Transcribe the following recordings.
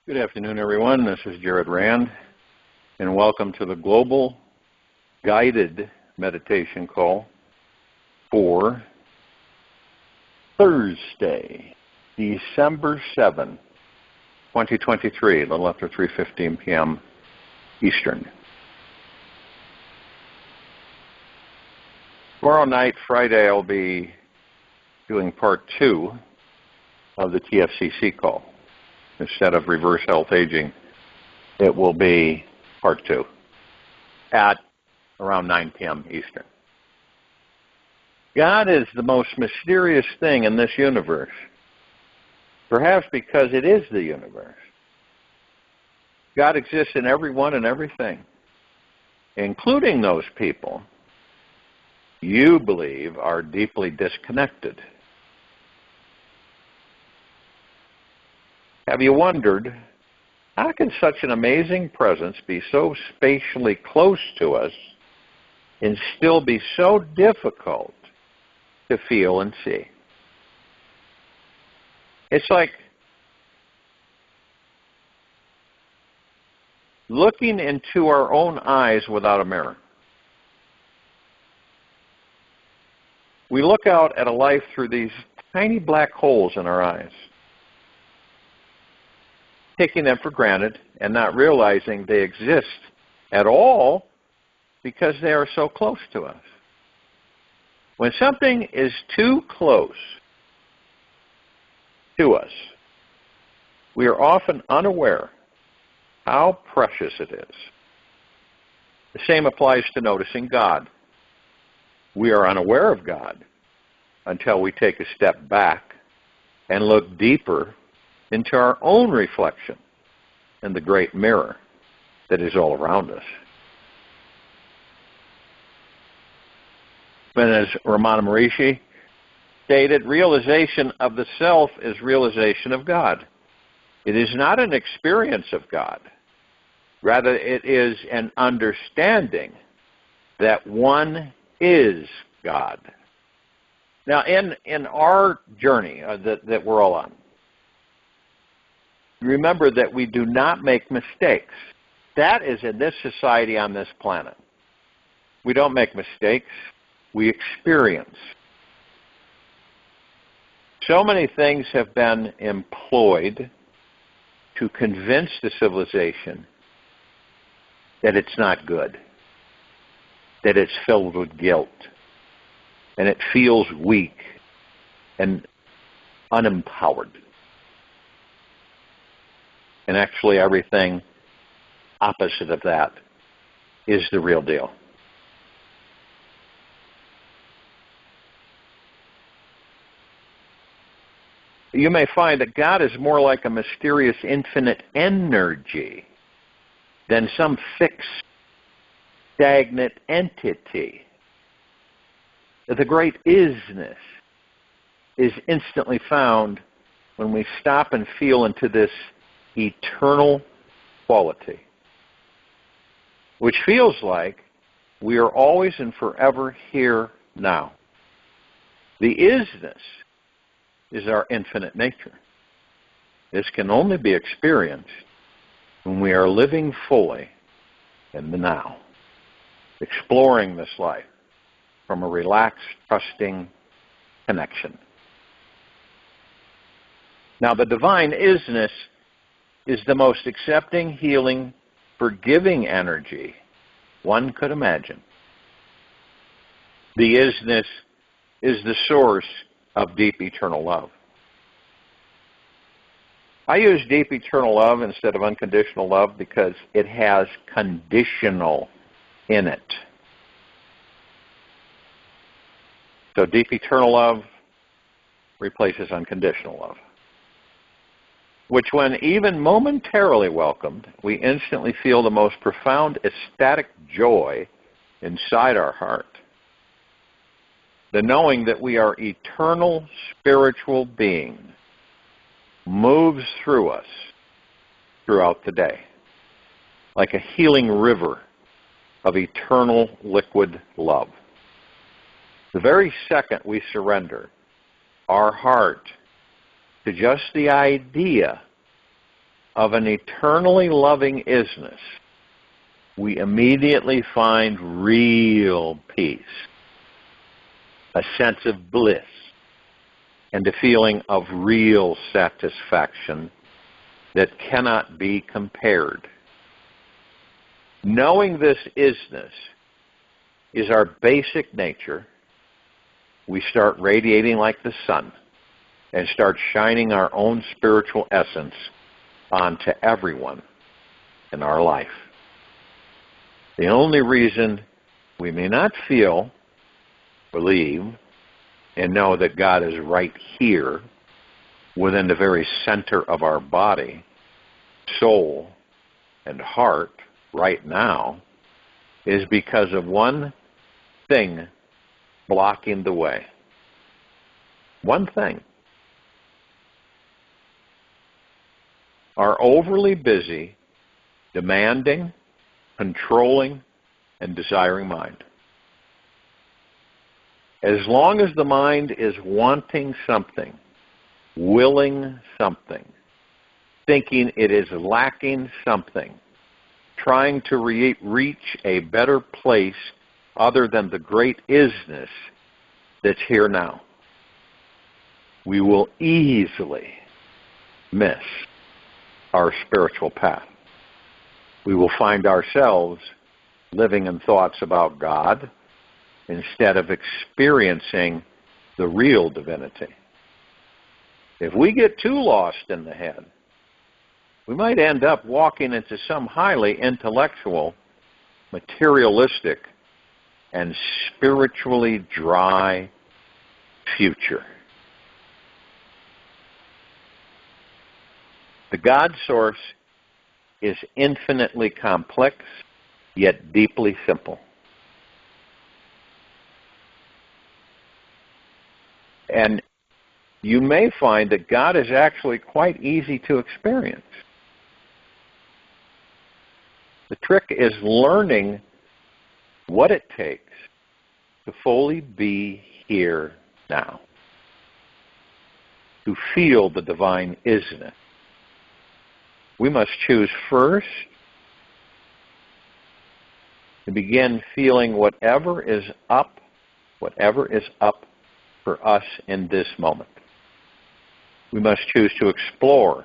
Good afternoon, everyone. This is Jared Rand, and welcome to the Global Guided Meditation Call for Thursday, December 7, 2023, a little after 3:15 p.m. Eastern. Tomorrow night, Friday, I'll be doing part 2 of the TFCC call. Instead of reverse health aging, it will be part 2 at around 9 p.m. Eastern. God is the most mysterious thing in this universe, perhaps because it is the universe. God exists in everyone and everything, including those people you believe are deeply disconnected. Have you wondered, how can such an amazing presence be so spatially close to us and still be so difficult to feel and see? It's like looking into our own eyes without a mirror. We look out at a life through these tiny black holes in our eyes, taking them for granted and not realizing they exist at all because they are so close to us. When something is too close to us, we are often unaware how precious it is. The same applies to noticing God. We are unaware of God until we take a step back and look deeper into our own reflection in the great mirror that is all around us. But as Ramana Maharishi stated, realization of the self is realization of God. It is not an experience of God. Rather, it is an understanding that one is God. Now, in our journey that we're all on, remember that we do not make mistakes. That is in this society on this planet. We don't make mistakes. We experience. So many things have been employed to convince the civilization that it's not good, that it's filled with guilt, and it feels weak and unempowered. And actually everything opposite of that is the real deal. You may find that God is more like a mysterious infinite energy than some fixed, stagnant entity. The great is-ness is instantly found when we stop and feel into this eternal quality, which feels like we are always and forever here now. The is-ness is our infinite nature. This can only be experienced when we are living fully in the now, exploring this life from a relaxed, trusting connection. Now, the divine is-ness is the most accepting, healing, forgiving energy one could imagine. The is-ness is the source of deep eternal love. I use deep eternal love instead of unconditional love because it has conditional in it. So deep eternal love replaces unconditional love, which when even momentarily welcomed, we instantly feel the most profound ecstatic joy inside our heart. The knowing that we are eternal spiritual beings moves through us throughout the day, like a healing river of eternal liquid love. The very second we surrender our heart to just the idea of an eternally loving isness, we immediately find real peace, a sense of bliss, and a feeling of real satisfaction that cannot be compared. Knowing this isness is our basic nature, we start radiating like the sun and start shining our own spiritual essence onto everyone in our life. The only reason we may not feel, believe, and know that God is right here within the very center of our body, soul, and heart right now is because of one thing blocking the way. One thing. Our overly busy, demanding, controlling, and desiring mind. As long as the mind is wanting something, willing something, thinking it is lacking something, trying to reach a better place other than the great isness that's here now, we will easily miss our spiritual path. We will find ourselves living in thoughts about God instead of experiencing the real divinity. If we get too lost in the head, we might end up walking into some highly intellectual, materialistic, and spiritually dry future. The God source is infinitely complex, yet deeply simple. And you may find that God is actually quite easy to experience. The trick is learning what it takes to fully be here now, to feel the divine isness. We must choose first to begin feeling whatever is up for us in this moment. We must choose to explore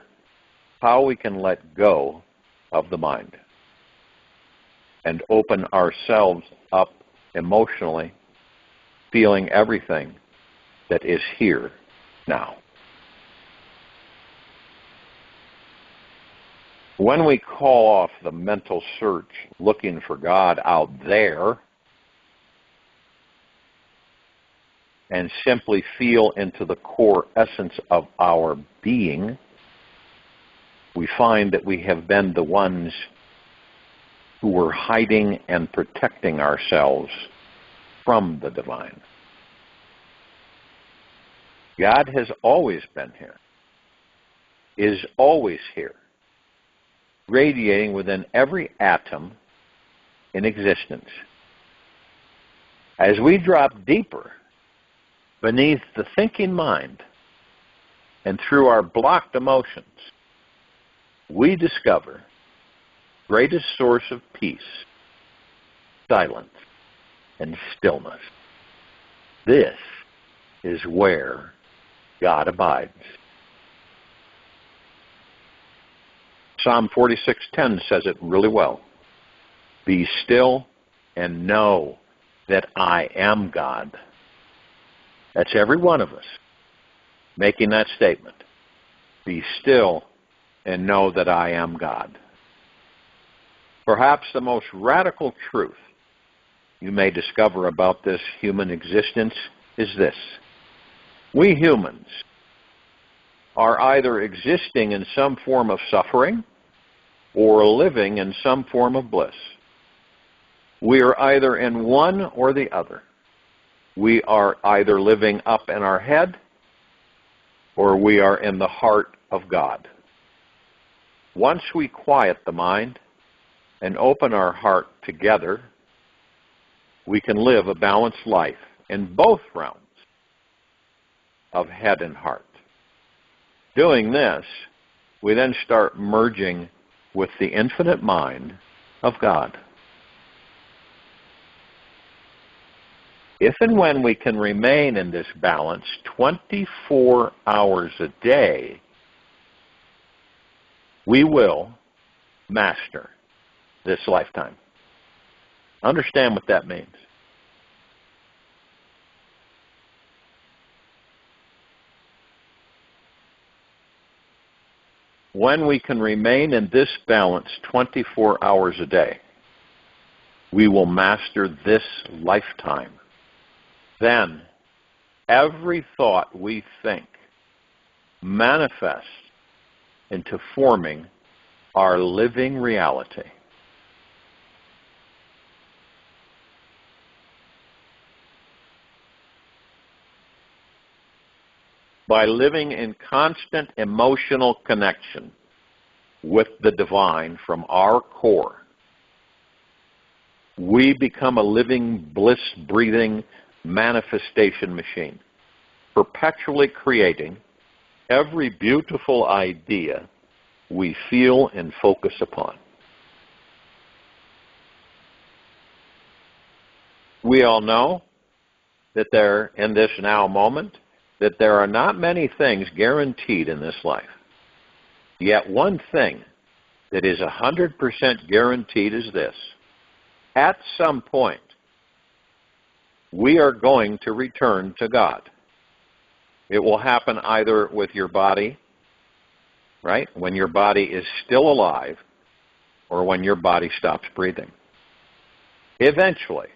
how we can let go of the mind and open ourselves up emotionally, feeling everything that is here now. When we call off the mental search looking for God out there and simply feel into the core essence of our being, we find that we have been the ones who were hiding and protecting ourselves from the divine. God has always been here, is always here, radiating within every atom in existence. As we drop deeper beneath the thinking mind and through our blocked emotions, we discover the greatest source of peace, silence, and stillness. This is where God abides. Psalm 46:10 says it really well. Be still and know that I am God. That's every one of us making that statement. Be still and know that I am God. Perhaps the most radical truth you may discover about this human existence is this. We humans are either existing in some form of suffering or living in some form of bliss. We are either in one or the other. We are either living up in our head or we are in the heart of God. Once we quiet the mind and open our heart together, we can live a balanced life in both realms of head and heart. Doing this we then start merging with the infinite mind of God. If and when we can remain in this balance 24 hours a day, we will master this lifetime. Understand what that means. When we can remain in this balance 24 hours a day, we will master this lifetime. Then, every thought we think manifests into forming our living reality. By living in constant emotional connection with the divine from our core, we become a living, bliss-breathing manifestation machine, perpetually creating every beautiful idea we feel and focus upon. We all know that in this now moment, that there are not many things guaranteed in this life. Yet one thing that is 100% guaranteed is this. At some point, we are going to return to God. It will happen either with your body, right, when your body is still alive, or when your body stops breathing. Eventually,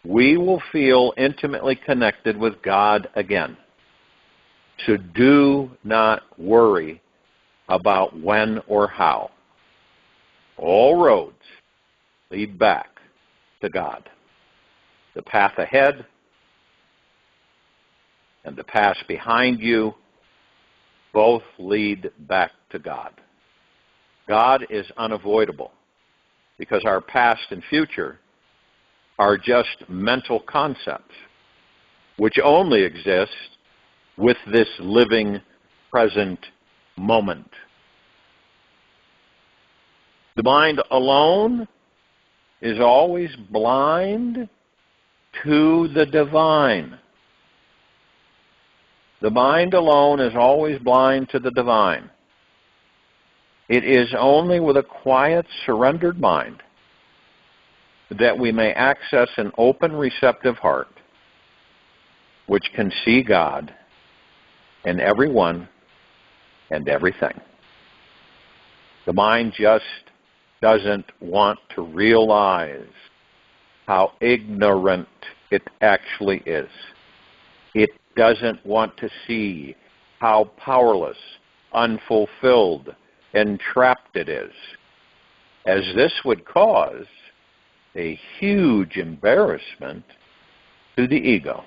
we will feel intimately connected with God again. So do not worry about when or how. All roads lead back to God. The path ahead and the path behind you both lead back to God. God is unavoidable because our past and future are just mental concepts which only exist with this living present moment. The mind alone is always blind to the divine. The mind alone is always blind to the divine. It is only with a quiet, surrendered mind that we may access an open, receptive heart which can see God in everyone and everything. The mind just doesn't want to realize how ignorant it actually is. It doesn't want to see how powerless, unfulfilled, and trapped it is, as this would cause a huge embarrassment to the ego.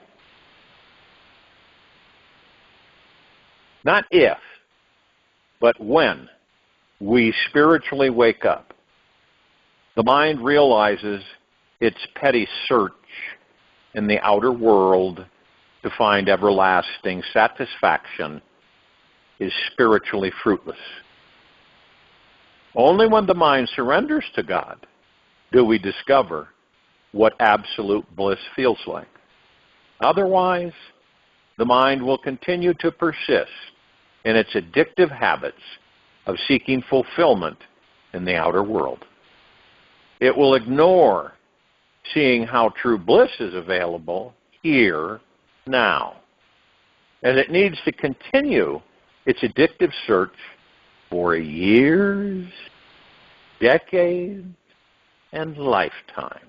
Not if, but when we spiritually wake up, the mind realizes its petty search in the outer world to find everlasting satisfaction is spiritually fruitless. Only when the mind surrenders to God do we discover what absolute bliss feels like. Otherwise, the mind will continue to persist in its addictive habits of seeking fulfillment in the outer world. It will ignore seeing how true bliss is available here, now, as it needs to continue its addictive search for years, decades, and lifetime.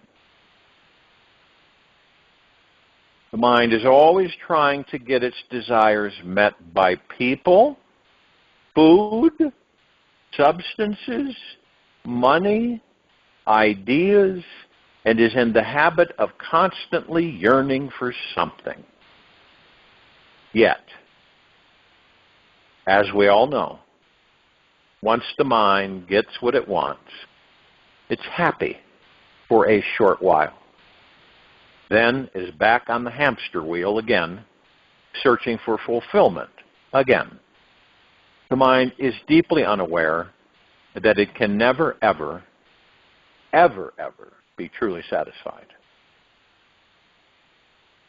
The mind is always trying to get its desires met by people, food, substances, money, ideas, and is in the habit of constantly yearning for something. Yet, as we all know, once the mind gets what it wants, it's happy for a short while, then is back on the hamster wheel again, searching for fulfillment again. The mind is deeply unaware that it can never, ever, ever, ever be truly satisfied.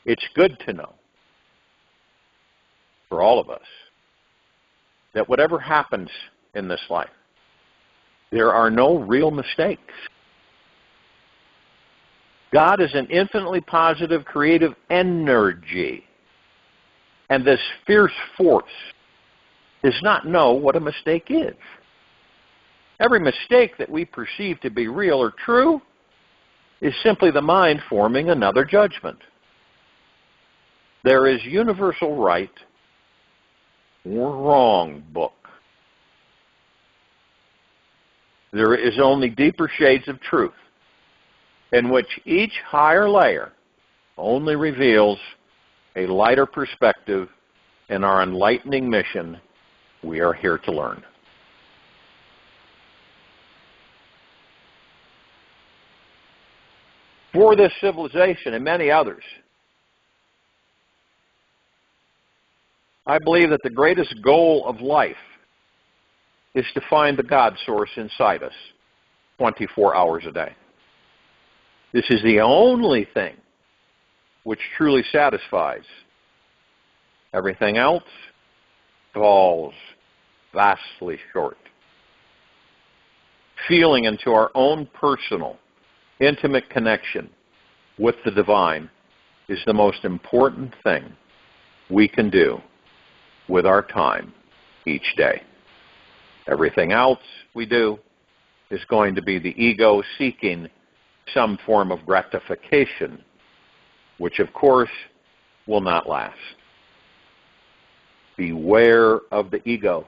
It's good to know, for all of us, that whatever happens in this life, there are no real mistakes. God is an infinitely positive, creative energy. And this fierce force does not know what a mistake is. Every mistake that we perceive to be real or true is simply the mind forming another judgment. There is universal right or wrong book. There is only deeper shades of truth, in which each higher layer only reveals a lighter perspective in our enlightening mission we are here to learn. For this civilization and many others, I believe that the greatest goal of life is to find the God source inside us 24 hours a day. This is the only thing which truly satisfies. Everything else falls vastly short. Feeling into our own personal, intimate connection with the divine is the most important thing we can do with our time each day. Everything else we do is going to be the ego seeking some form of gratification, which of course will not last. Beware of the ego,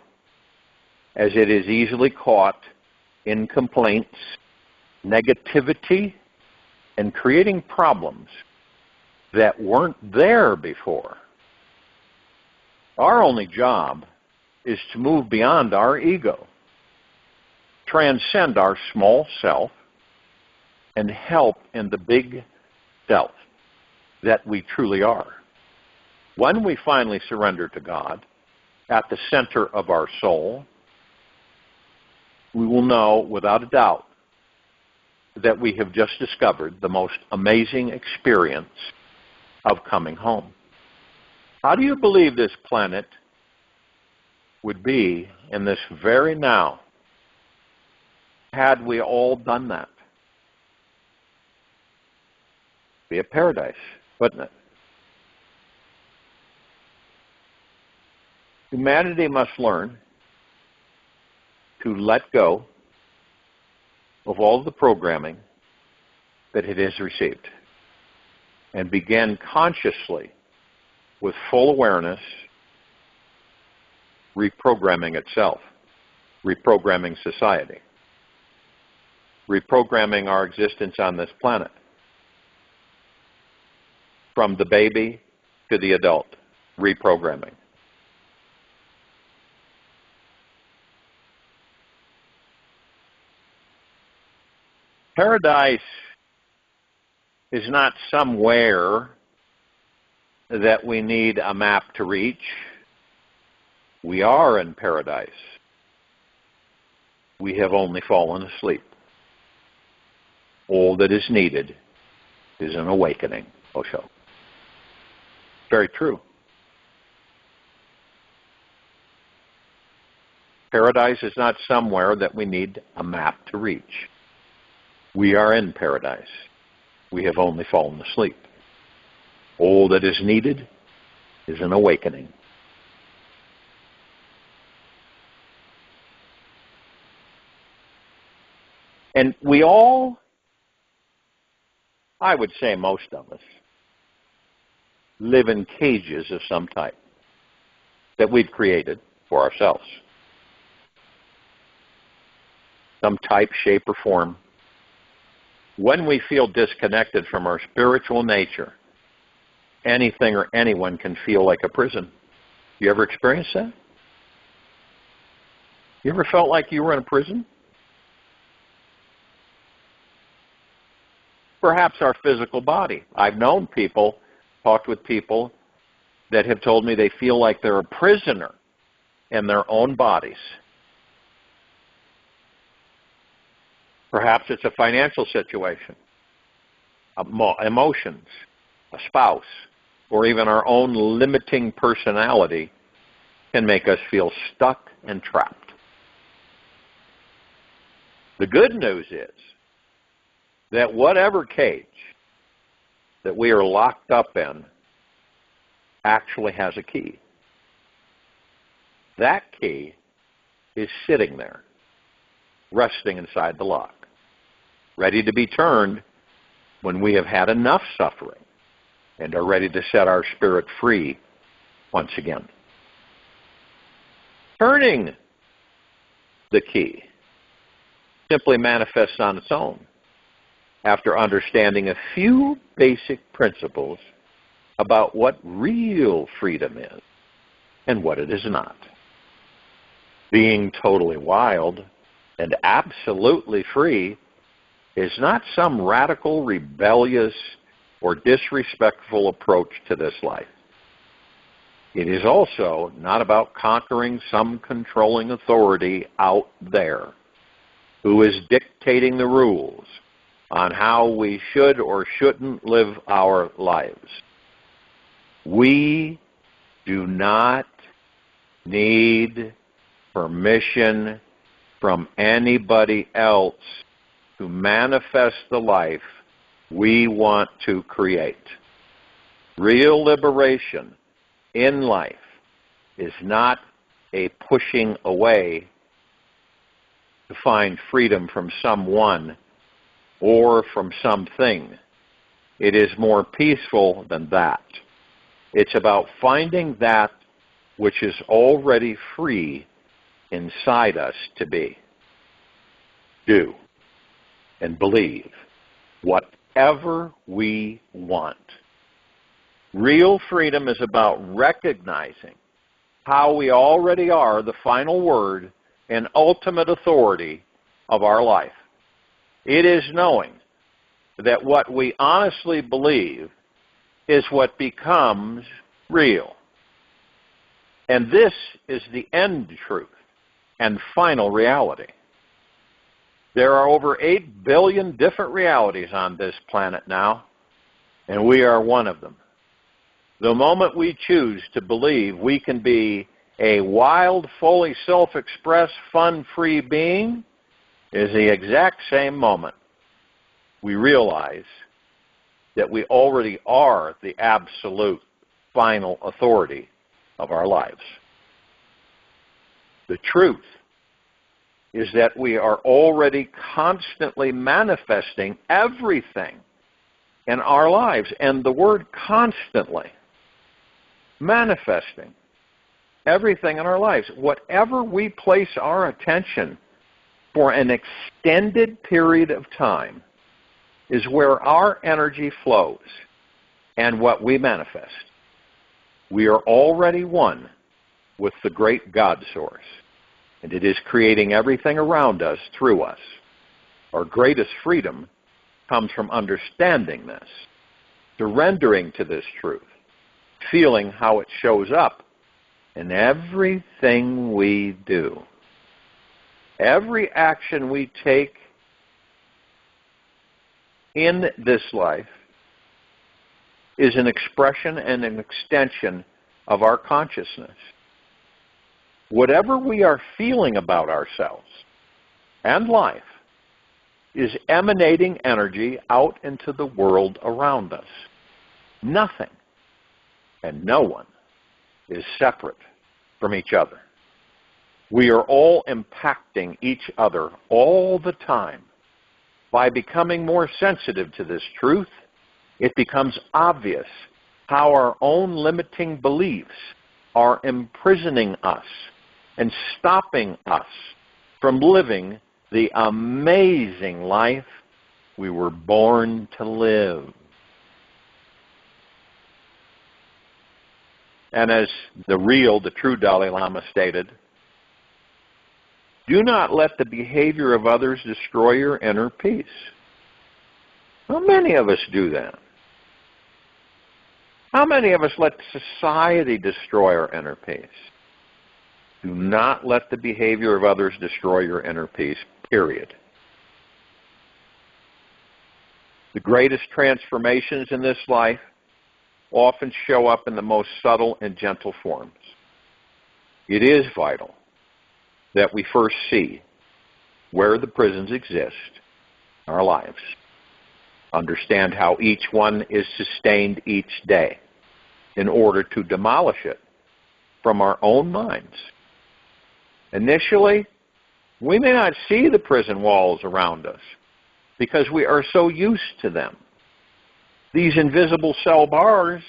as it is easily caught in complaints, negativity, and creating problems that weren't there before. Our only job is to move beyond our ego, transcend our small self, and help in the big self that we truly are. When we finally surrender to God at the center of our soul, we will know without a doubt that we have just discovered the most amazing experience of coming home. How do you believe this planet would be in this very now had we all done that? Be a paradise, wouldn't it? Humanity must learn to let go of all the programming that it has received and begin consciously, with full awareness, reprogramming itself, reprogramming society, reprogramming our existence on this planet, from the baby to the adult, reprogramming. Paradise is not somewhere that we need a map to reach. We are in paradise. We have only fallen asleep. All that is needed is an awakening, Osho. Very true. Paradise is not somewhere that we need a map to reach. We are in paradise. We have only fallen asleep. All that is needed is an awakening. And we all, I would say most of us, live in cages of some type that we've created for ourselves. Some type, shape, or form. When we feel disconnected from our spiritual nature, anything or anyone can feel like a prison. You ever experienced that? You ever felt like you were in a prison? Perhaps our physical body. I've known people, talked with people that have told me they feel like they're a prisoner in their own bodies. Perhaps it's a financial situation, emotions, a spouse, or even our own limiting personality can make us feel stuck and trapped. The good news is that whatever cage that we are locked up in actually has a key. That key is sitting there, resting inside the lock, ready to be turned when we have had enough suffering and are ready to set our spirit free once again. Turning the key simply manifests on its own after understanding a few basic principles about what real freedom is and what it is not. Being totally wild and absolutely free is not some radical, rebellious, or disrespectful approach to this life. It is also not about conquering some controlling authority out there who is dictating the rules on how we should or shouldn't live our lives. We do not need permission from anybody else to manifest the life we want to create. Real liberation in life is not a pushing away to find freedom from someone or from something. It is more peaceful than that. It's about finding that which is already free inside us to be. Do and believe whatever we want. Real freedom is about recognizing how we already are the final word and ultimate authority of our life. It is knowing that what we honestly believe is what becomes real. And this is the end truth and final reality. There are over 8 billion different realities on this planet now, and we are one of them. The moment we choose to believe we can be a wild, fully self-expressed, fun-free being is the exact same moment we realize that we already are the absolute final authority of our lives. The truth is that we are already constantly manifesting everything in our lives. And the word constantly, manifesting everything in our lives. Whatever we place our attention for an extended period of time is where our energy flows and what we manifest. We are already one with the great God source, and it is creating everything around us through us. Our greatest freedom comes from understanding this, surrendering to this truth, feeling how it shows up in everything we do. Every action we take in this life is an expression and an extension of our consciousness. Whatever we are feeling about ourselves and life is emanating energy out into the world around us. Nothing and no one is separate from each other. We are all impacting each other all the time. By becoming more sensitive to this truth, it becomes obvious how our own limiting beliefs are imprisoning us and stopping us from living the amazing life we were born to live. And as the true Dalai Lama stated, do not let the behavior of others destroy your inner peace. How many of us do that? How many of us let society destroy our inner peace? Do not let the behavior of others destroy your inner peace, period. The greatest transformations in this life often show up in the most subtle and gentle forms. It is vital that we first see where the prisons exist in our lives. Understand how each one is sustained each day in order to demolish it from our own minds. Initially, we may not see the prison walls around us because we are so used to them. These invisible cell bars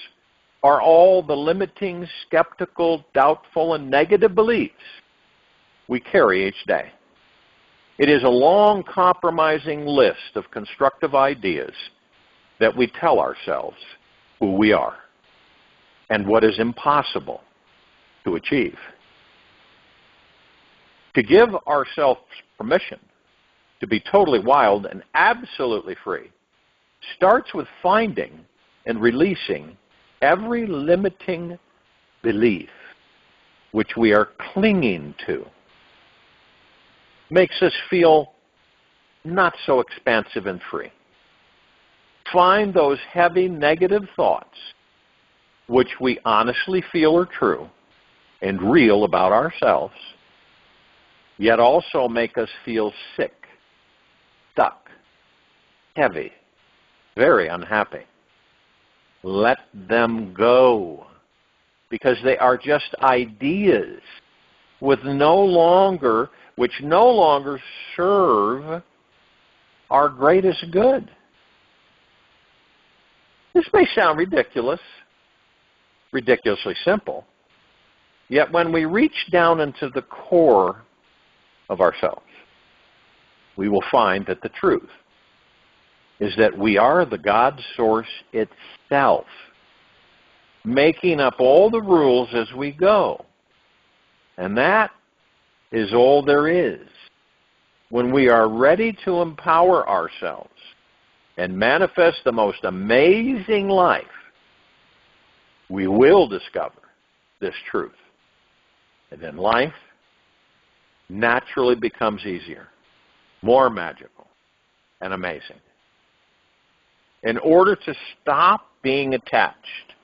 are all the limiting, skeptical, doubtful, and negative beliefs we carry each day. It is a long, compromising list of constructive ideas that we tell ourselves who we are and what is impossible to achieve. To give ourselves permission to be totally wild and absolutely free starts with finding and releasing every limiting belief which we are clinging to. Makes us feel not so expansive and free. Find those heavy negative thoughts which we honestly feel are true and real about ourselves, yet also make us feel sick, stuck, heavy, very unhappy. Let them go, because they are just ideas which no longer serve our greatest good. This may sound ridiculously simple, yet when we reach down into the core of ourselves, we will find that the truth is that we are the God source itself, making up all the rules as we go. And that is all there is. When we are ready to empower ourselves and manifest the most amazing life, we will discover this truth. And then life naturally becomes easier, more magical, and amazing. In order to stop being attached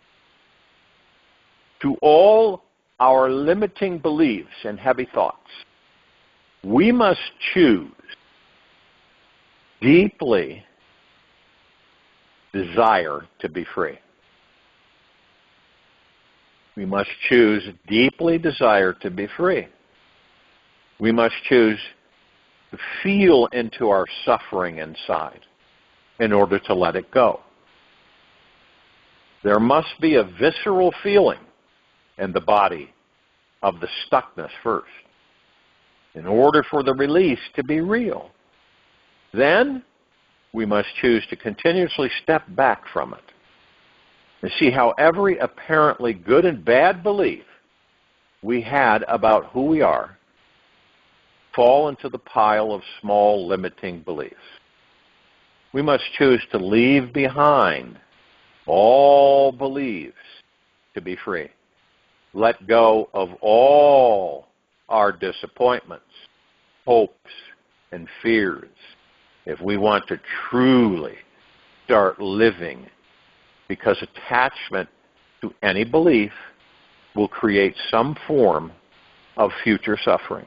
to all our limiting beliefs and heavy thoughts, we must choose deeply desire to be free. We must choose deeply desire to be free. We must choose to feel into our suffering inside in order to let it go. There must be a visceral feeling in the body of the stuckness first, in order for the release to be real. Then we must choose to continuously step back from it and see how every apparently good and bad belief we had about who we are fall into the pile of small limiting beliefs. We must choose to leave behind all beliefs to be free. Let go of all our disappointments, hopes, and fears if we want to truly start living, because attachment to any belief will create some form of future suffering.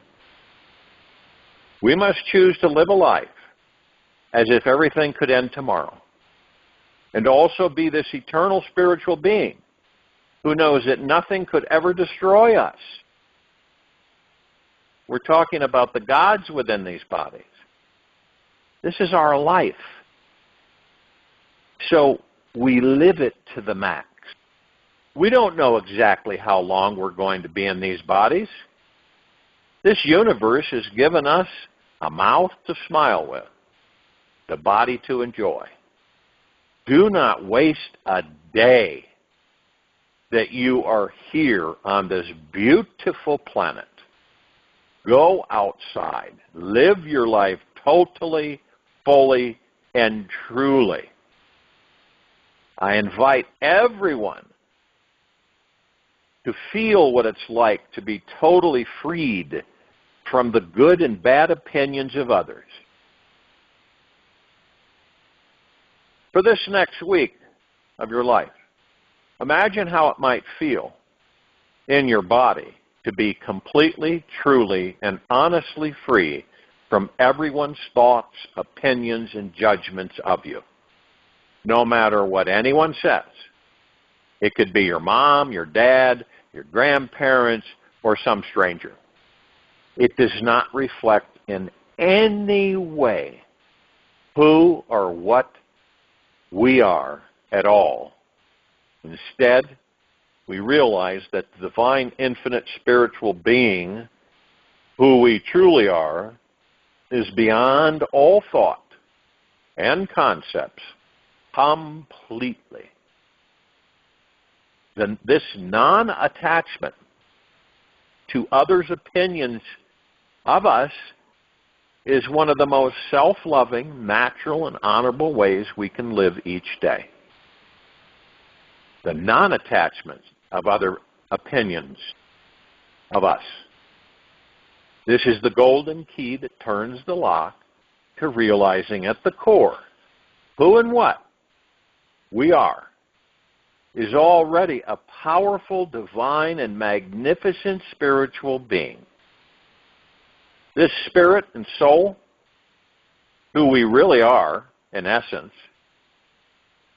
We must choose to live a life as if everything could end tomorrow, and also be this eternal spiritual being who knows that nothing could ever destroy us. We're talking about the gods within these bodies. This is our life. So we live it to the max. We don't know exactly how long we're going to be in these bodies. This universe has given us a mouth to smile with, the body to enjoy. Do not waste a day that you are here on this beautiful planet. Go outside. Live your life totally, fully, and truly. I invite everyone to feel what it's like to be totally freed from the good and bad opinions of others. For this next week of your life, imagine how it might feel in your body to be completely, truly, and honestly free from everyone's thoughts, opinions, and judgments of you. No matter what anyone says. It could be your mom, your dad, your grandparents, or some stranger. It does not reflect in any way who or what we are at all. Instead, we realize that the divine, infinite, spiritual being, who we truly are, is beyond all thought and concepts completely. Then this non-attachment to others' opinions of us is one of the most self-loving, natural, and honorable ways we can live each day. The non-attachment of other opinions of us. This is the golden key that turns the lock to realizing at the core who and what we are is already a powerful, divine, and magnificent spiritual being. This spirit and soul, who we really are, in essence,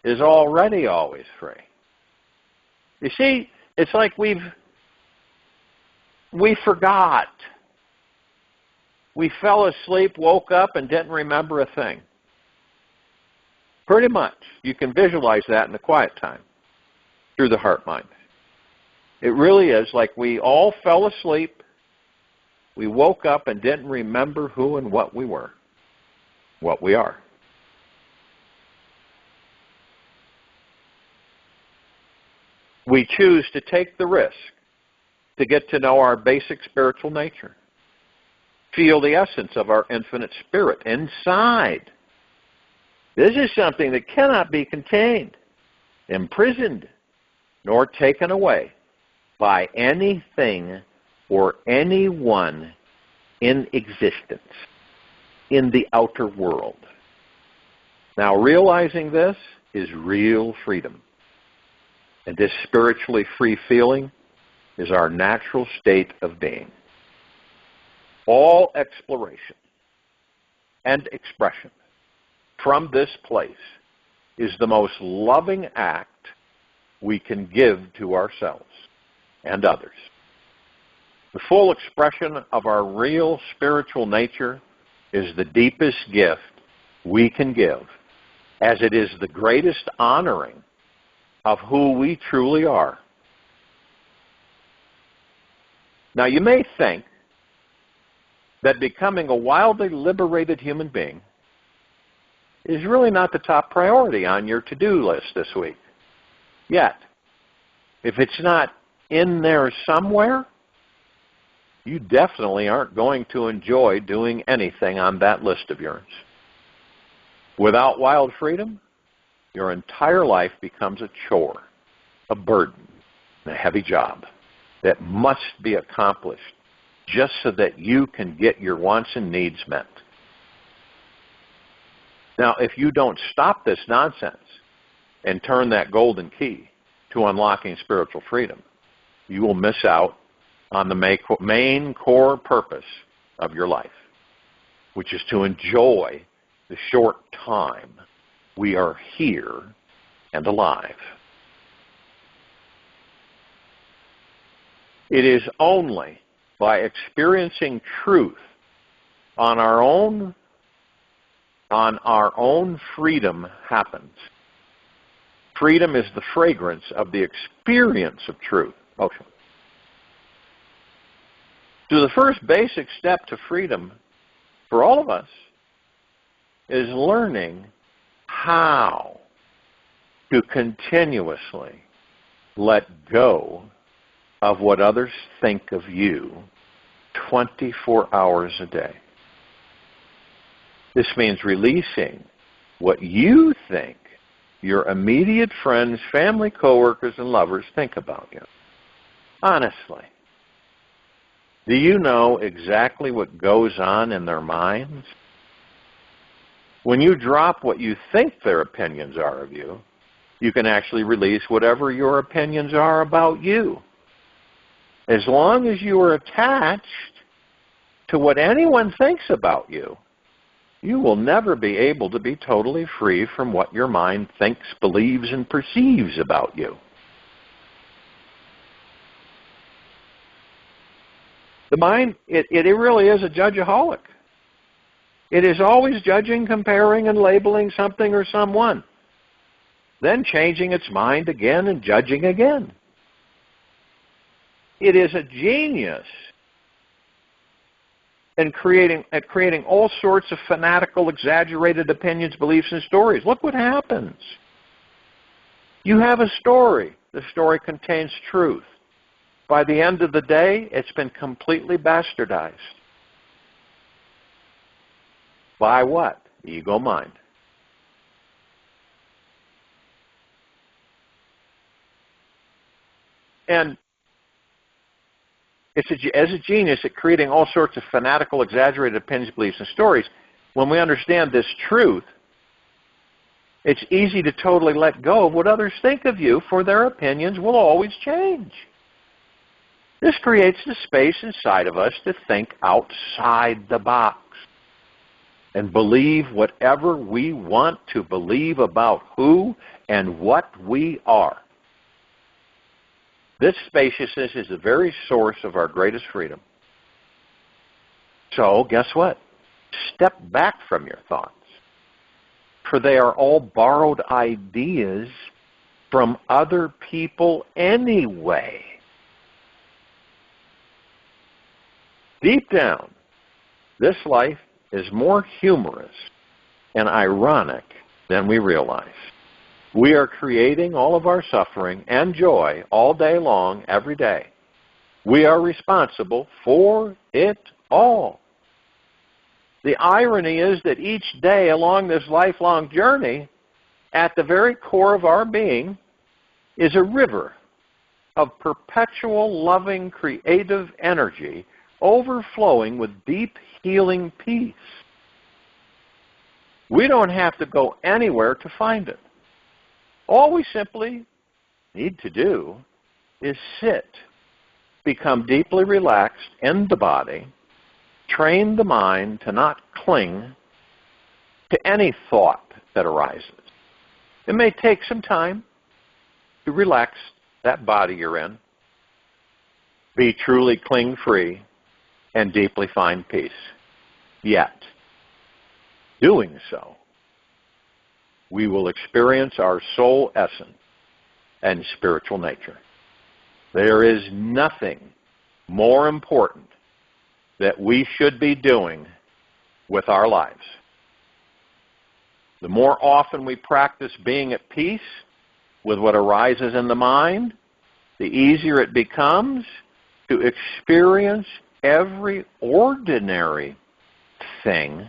is already always free. You see, it's like we forgot. We fell asleep, woke up, and didn't remember a thing. Pretty much. You can visualize that in the quiet time through the heart mind. It really is like we all fell asleep, we woke up and didn't remember who and what we were, what we are. We choose to take the risk to get to know our basic spiritual nature, feel the essence of our infinite spirit inside. This is something that cannot be contained, imprisoned, nor taken away by anything or anyone in existence in the outer world. Now, realizing this is real freedom. And this spiritually free feeling is our natural state of being. All exploration and expression from this place is the most loving act we can give to ourselves and others. The full expression of our real spiritual nature is the deepest gift we can give, as it is the greatest honoring of who we truly are. Now, you may think that becoming a wildly liberated human being is really not the top priority on your to-do list this week. Yet, if it's not in there somewhere, you definitely aren't going to enjoy doing anything on that list of yours. Without wild freedom, your entire life becomes a chore, a burden, a heavy job that must be accomplished just so that you can get your wants and needs met. Now, if you don't stop this nonsense and turn that golden key to unlocking spiritual freedom, you will miss out on the main core purpose of your life, which is to enjoy the short time we are here and alive. It is only by experiencing truth on our own freedom happens. Freedom is the fragrance of the experience of truth. Okay. So the first basic step to freedom for all of us is learning how to continuously let go of what others think of you 24 hours a day. This means releasing what you think your immediate friends, family, coworkers, and lovers think about you Honestly, do you know exactly what goes on in their minds? When you drop what you think their opinions are of you, you can actually release whatever your opinions are about you. As long as you are attached to what anyone thinks about you, you will never be able to be totally free from what your mind thinks, believes, and perceives about you. The mind, it really is a judgeaholic. It is always judging, comparing, and labeling something or someone, then changing its mind again and judging again. It is a genius in creating all sorts of fanatical, exaggerated opinions, beliefs, and stories. Look what happens. You have a story. The story contains truth. By the end of the day, it's been completely bastardized. By what? The ego mind. And it's as a genius at creating all sorts of fanatical, exaggerated opinions, beliefs, and stories. When we understand this truth, it's easy to totally let go of what others think of you, for their opinions will always change. This creates the space inside of us to think outside the box and believe whatever we want to believe about who and what we are. This spaciousness is the very source of our greatest freedom. So, guess what? Step back from your thoughts, for they are all borrowed ideas from other people anyway. Deep down, this life is more humorous and ironic than we realize. We are creating all of our suffering and joy all day long, every day. We are responsible for it all. The irony is that each day along this lifelong journey, at the very core of our being, is a river of perpetual, loving, creative energy overflowing with deep, healing peace. We don't have to go anywhere to find it. All we simply need to do is sit, become deeply relaxed in the body, train the mind to not cling to any thought that arises. It may take some time to relax that body you're in, be truly cling-free, and deeply find peace. Yet, doing so, we will experience our soul essence and spiritual nature. There is nothing more important that we should be doing with our lives. The more often we practice being at peace with what arises in the mind, the easier it becomes to experience every ordinary thing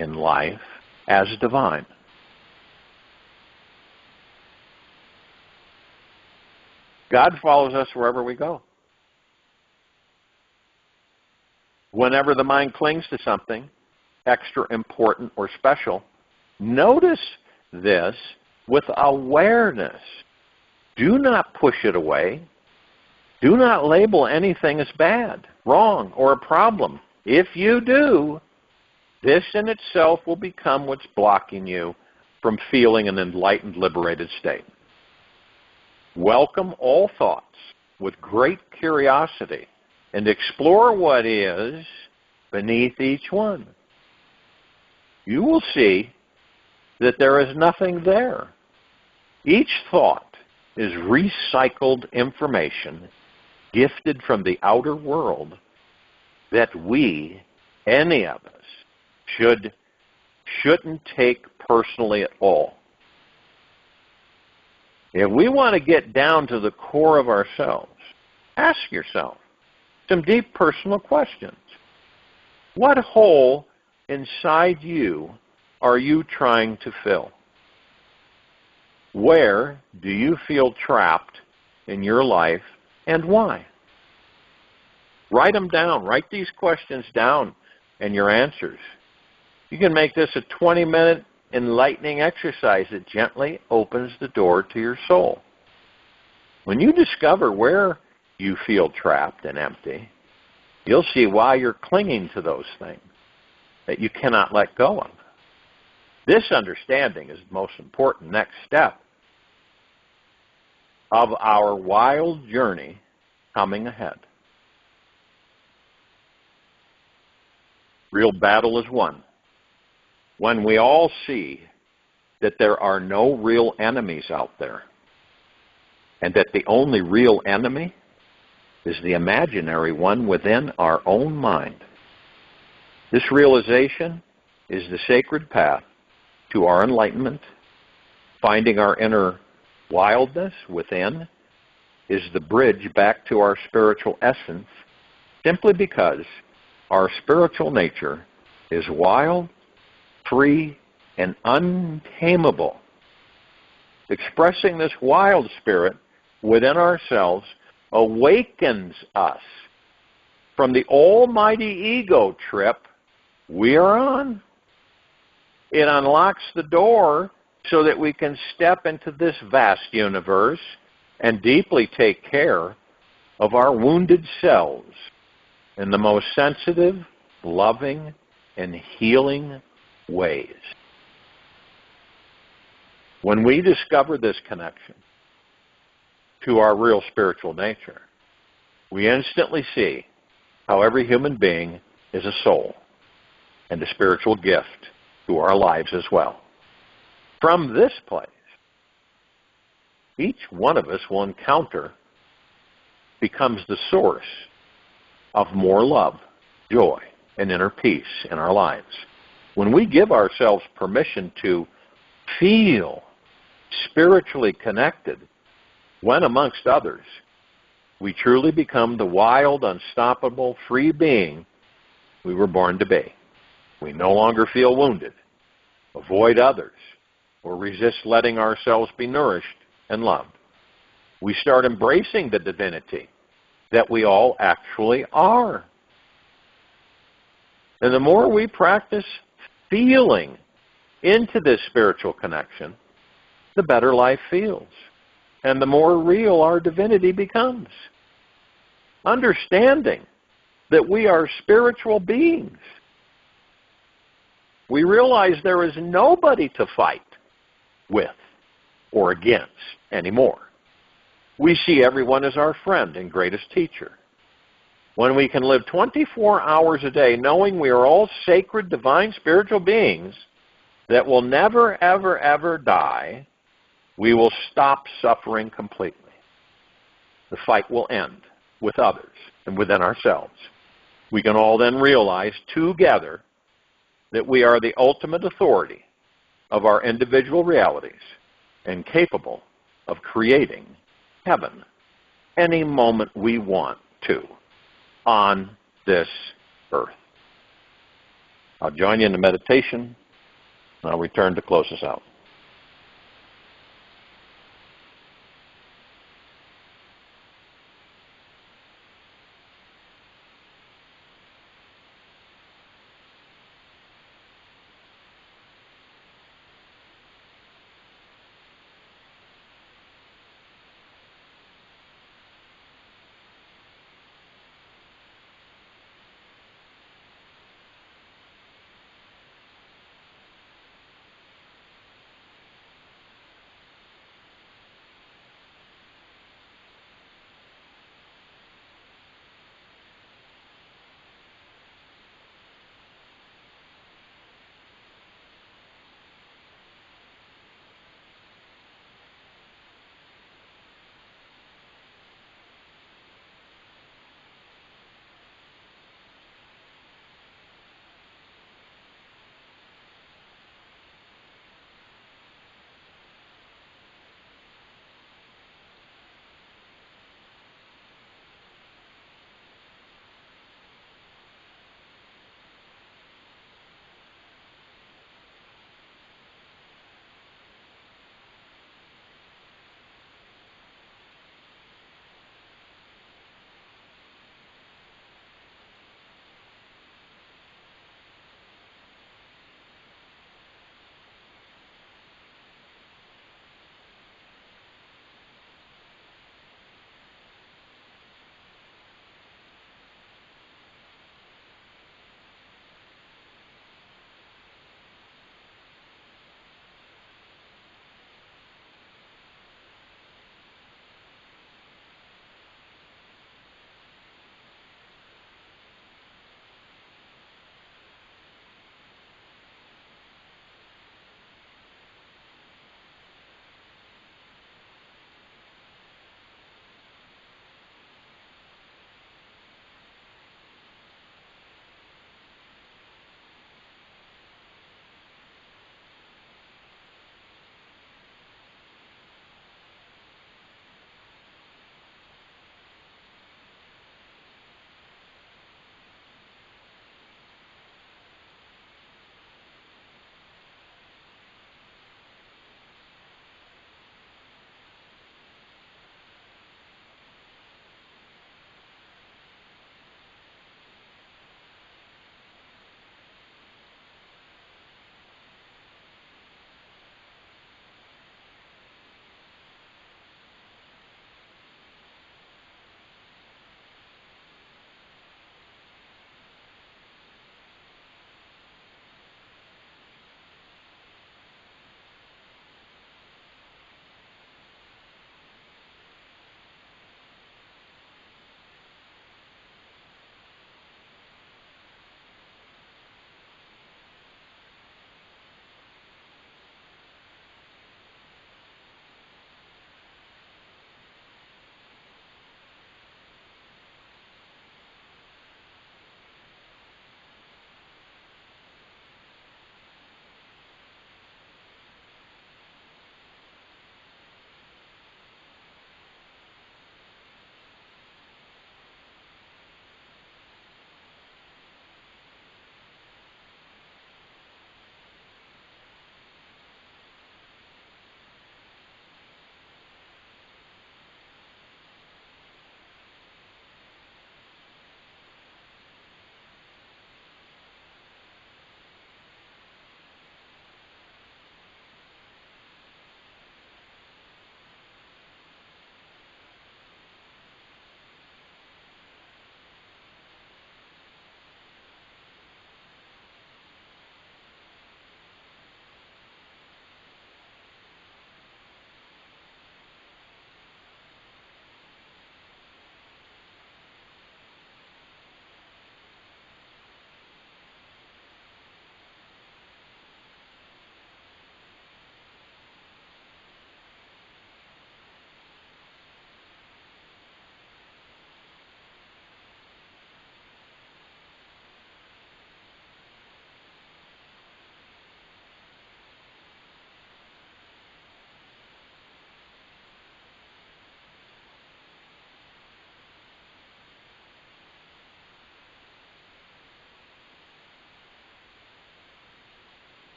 in life as divine. God follows us wherever we go. Whenever the mind clings to something extra important or special, notice this with awareness. Do not push it away. Do not label anything as bad, wrong, or a problem. If you do, this in itself will become what's blocking you from feeling an enlightened, liberated state. Welcome all thoughts with great curiosity and explore what is beneath each one. You will see that there is nothing there. Each thought is recycled information gifted from the outer world that we, any of us, shouldn't take personally at all. If we want to get down to the core of ourselves, ask yourself some deep personal questions. What hole inside you are you trying to fill? Where do you feel trapped in your life, and why? Write them down. Write these questions down and your answers. You can make this a 20-minute enlightening exercise that gently opens the door to your soul. When you discover where you feel trapped and empty, you'll see why you're clinging to those things that you cannot let go of. This understanding is the most important next step of our wild journey coming ahead. Real battle is won when we all see that there are no real enemies out there, and that the only real enemy is the imaginary one within our own mind. This realization is the sacred path to our enlightenment. Finding our inner wildness within is the bridge back to our spiritual essence, simply because our spiritual nature is wild, free, and untamable. Expressing this wild spirit within ourselves awakens us from the almighty ego trip we are on. It unlocks the door so that we can step into this vast universe and deeply take care of our wounded selves in the most sensitive, loving, and healing ways. When we discover this connection to our real spiritual nature, we instantly see how every human being is a soul and a spiritual gift to our lives as well. From this place, each one of us will encounter, becomes the source of more love, joy, and inner peace in our lives. When we give ourselves permission to feel spiritually connected when amongst others, we truly become the wild, unstoppable, free being we were born to be. We no longer feel wounded, avoid others, or resist letting ourselves be nourished and loved. We start embracing the divinity that we all actually are. And the more we practice feeling into this spiritual connection, the better life feels, and the more real our divinity becomes. Understanding that we are spiritual beings, we realize there is nobody to fight with or against anymore. We see everyone as our friend and greatest teacher. When we can live 24 hours a day knowing we are all sacred, divine, spiritual beings that will never, ever, ever die, we will stop suffering completely. The fight will end with others and within ourselves. We can all then realize together that we are the ultimate authority of our individual realities and capable of creating heaven any moment we want to on this earth. I'll join you in the meditation, and I'll return to close us out.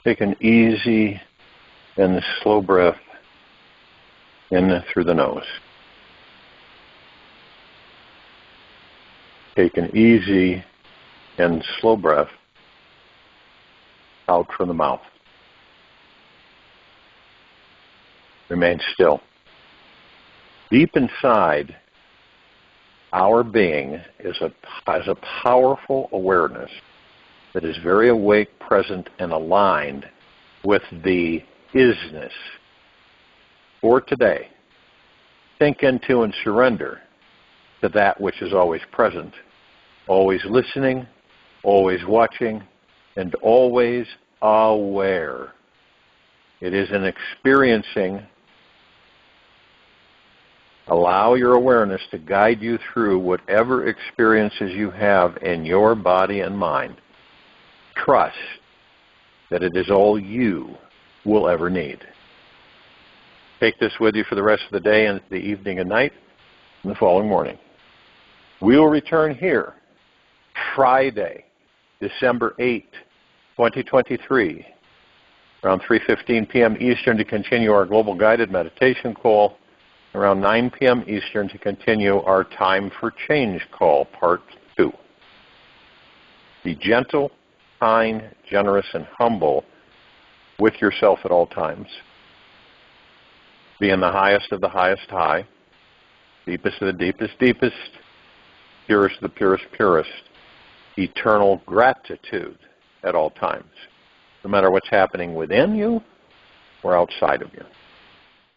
Take an easy and slow breath in through the nose. Take an easy and slow breath out from the mouth. Remain still. Deep inside, our being has a powerful awareness that is very awake, present, and aligned with the is-ness. For today, sink into and surrender to that which is always present, always listening, always watching, and always aware. It is an experiencing. Allow your awareness to guide you through whatever experiences you have in your body and mind. Trust that it is all you will ever need. Take this with you for the rest of the day and the evening and night and the following morning. We will return here Friday, December 8, 2023, around 3:15 p.m. Eastern to continue our global guided meditation call, around 9 p.m. Eastern to continue our Time for Change call, Part 2. Be gentle, kind, generous, and humble with yourself at all times. Be in the highest of the highest high, deepest of the deepest deepest, purest of the purest purest, eternal gratitude at all times, no matter what's happening within you or outside of you.